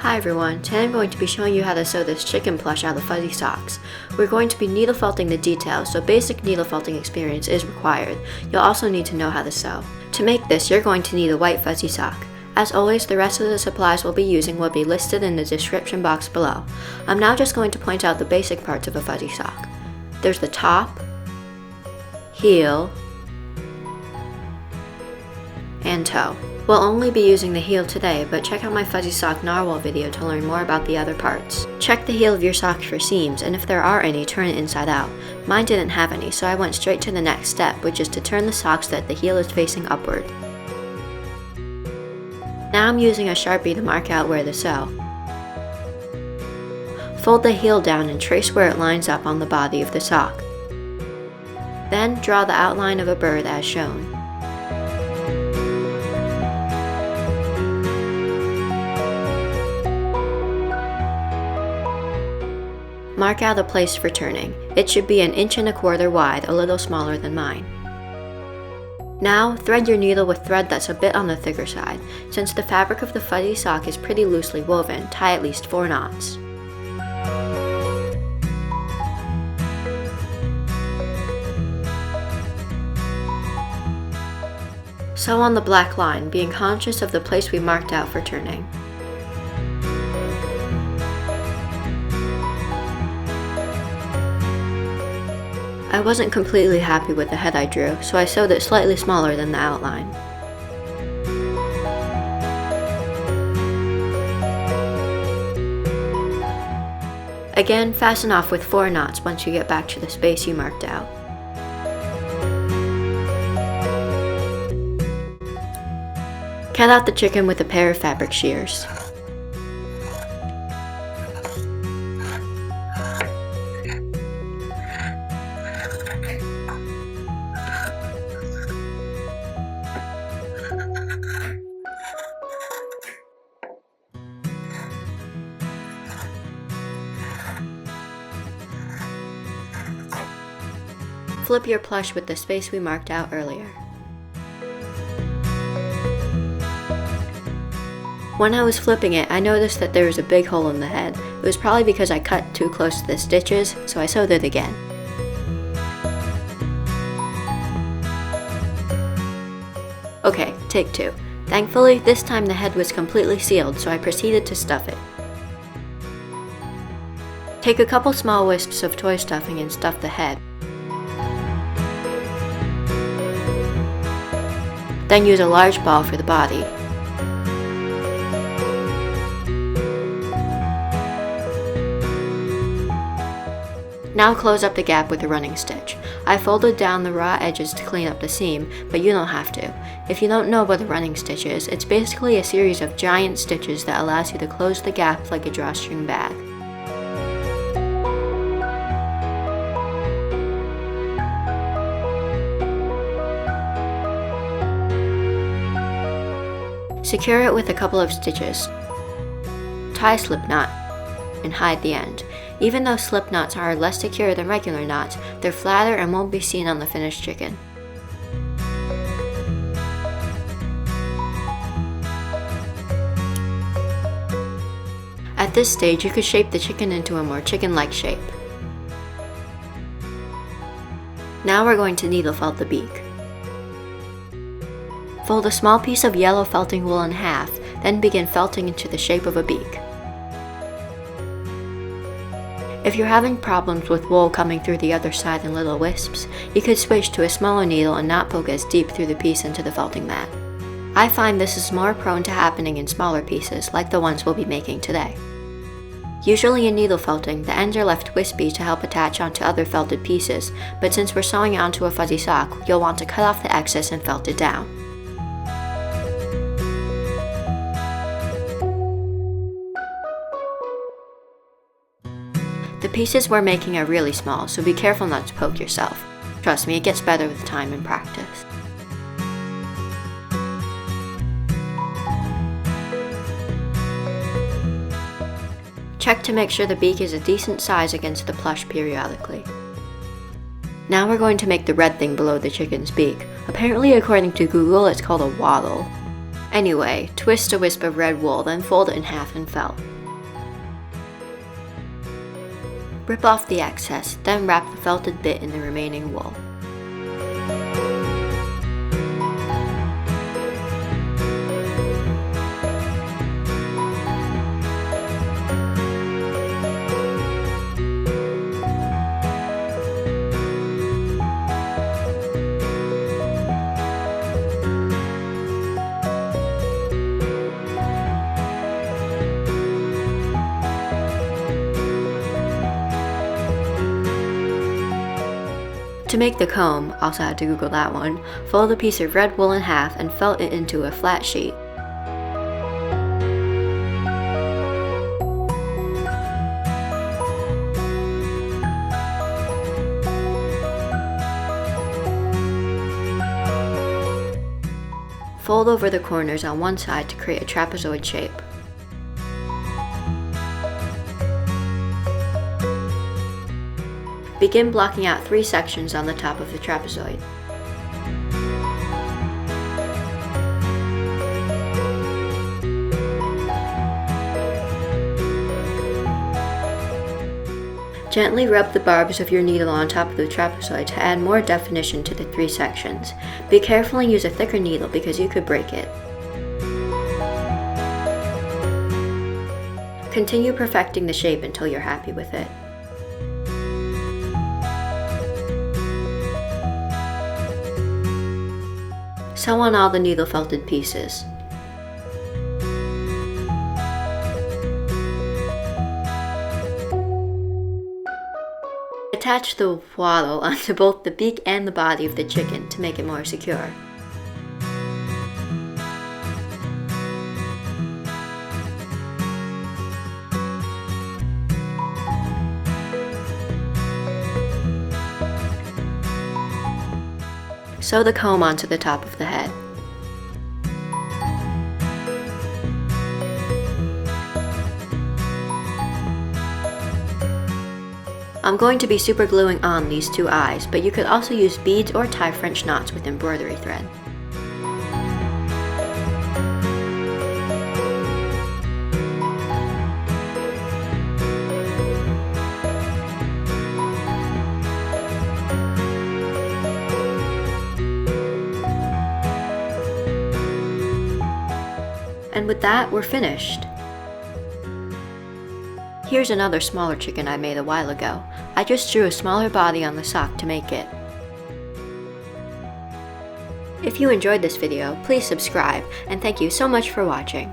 Hi everyone, today I'm going to be showing you how to sew this chicken plush out of fuzzy socks. We're going to be needle felting the details, so basic needle felting experience is required. You'll also need to know how to sew. To make this, you're going to need a white fuzzy sock. As always, the rest of the supplies we'll be using will be listed in the description box below. I'm now just going to point out the basic parts of a fuzzy sock. There's the top, heel, and toe. We'll only be using the heel today, but check out my fuzzy sock narwhal video to learn more about the other parts. Check the heel of your sock for seams, and if there are any, turn it inside out. Mine didn't have any, so I went straight to the next step, which is to turn the sock so that the heel is facing upward. Now I'm using a Sharpie to mark out where to sew. Fold the heel down and trace where it lines up on the body of the sock. Then draw the outline of a bird as shown. Mark out a place for turning. It should be 1.25 inches wide, a little smaller than mine. Now, thread your needle with thread that's a bit on the thicker side. Since the fabric of the fuzzy sock is pretty loosely woven, tie at least 4 knots. Sew on the black line, being conscious of the place we marked out for turning. I wasn't completely happy with the head I drew, so I sewed it slightly smaller than the outline. Again, fasten off with 4 knots once you get back to the space you marked out. Cut out the chicken with a pair of fabric shears. Flip your plush with the space we marked out earlier. When I was flipping it, I noticed that there was a big hole in the head. It was probably because I cut too close to the stitches, so I sewed it again. Okay, take 2. Thankfully, this time the head was completely sealed, so I proceeded to stuff it. Take a couple small wisps of toy stuffing and stuff the head. Then use a large ball for the body. Now close up the gap with a running stitch. I folded down the raw edges to clean up the seam, but you don't have to. If you don't know what a running stitch is, it's basically a series of giant stitches that allows you to close the gap like a drawstring bag. Secure it with a couple of stitches. Tie a slip knot and hide the end. Even though slip knots are less secure than regular knots, they're flatter and won't be seen on the finished chicken. At this stage, you could shape the chicken into a more chicken-like shape. Now we're going to needle felt the beak. Fold a small piece of yellow felting wool in half, then begin felting into the shape of a beak. If you're having problems with wool coming through the other side in little wisps, you could switch to a smaller needle and not poke as deep through the piece into the felting mat. I find this is more prone to happening in smaller pieces, like the ones we'll be making today. Usually in needle felting, the ends are left wispy to help attach onto other felted pieces, but since we're sewing it onto a fuzzy sock, you'll want to cut off the excess and felt it down. The pieces we're making are really small, so be careful not to poke yourself. Trust me, it gets better with time and practice. Check to make sure the beak is a decent size against the plush periodically. Now we're going to make the red thing below the chicken's beak. Apparently, according to Google, it's called a waddle. Anyway, twist a wisp of red wool, then fold it in half and felt. Rip off the excess, then wrap the felted bit in the remaining wool. To make the comb, also had to Google that one, fold a piece of red wool in half and felt it into a flat sheet. Fold over the corners on one side to create a trapezoid shape. Begin blocking out 3 sections on the top of the trapezoid. Gently rub the barbs of your needle on top of the trapezoid to add more definition to the 3 sections. Be careful and use a thicker needle because you could break it. Continue perfecting the shape until you're happy with it. Sew on all the needle felted pieces. Attach the waddle onto both the beak and the body of the chicken to make it more secure. Sew the comb onto the top of the head. I'm going to be super gluing on these 2 eyes, but you could also use beads or tie French knots with embroidery thread. And with that, we're finished. Here's another smaller chicken I made a while ago. I just drew a smaller body on the sock to make it. If you enjoyed this video, please subscribe, and thank you so much for watching.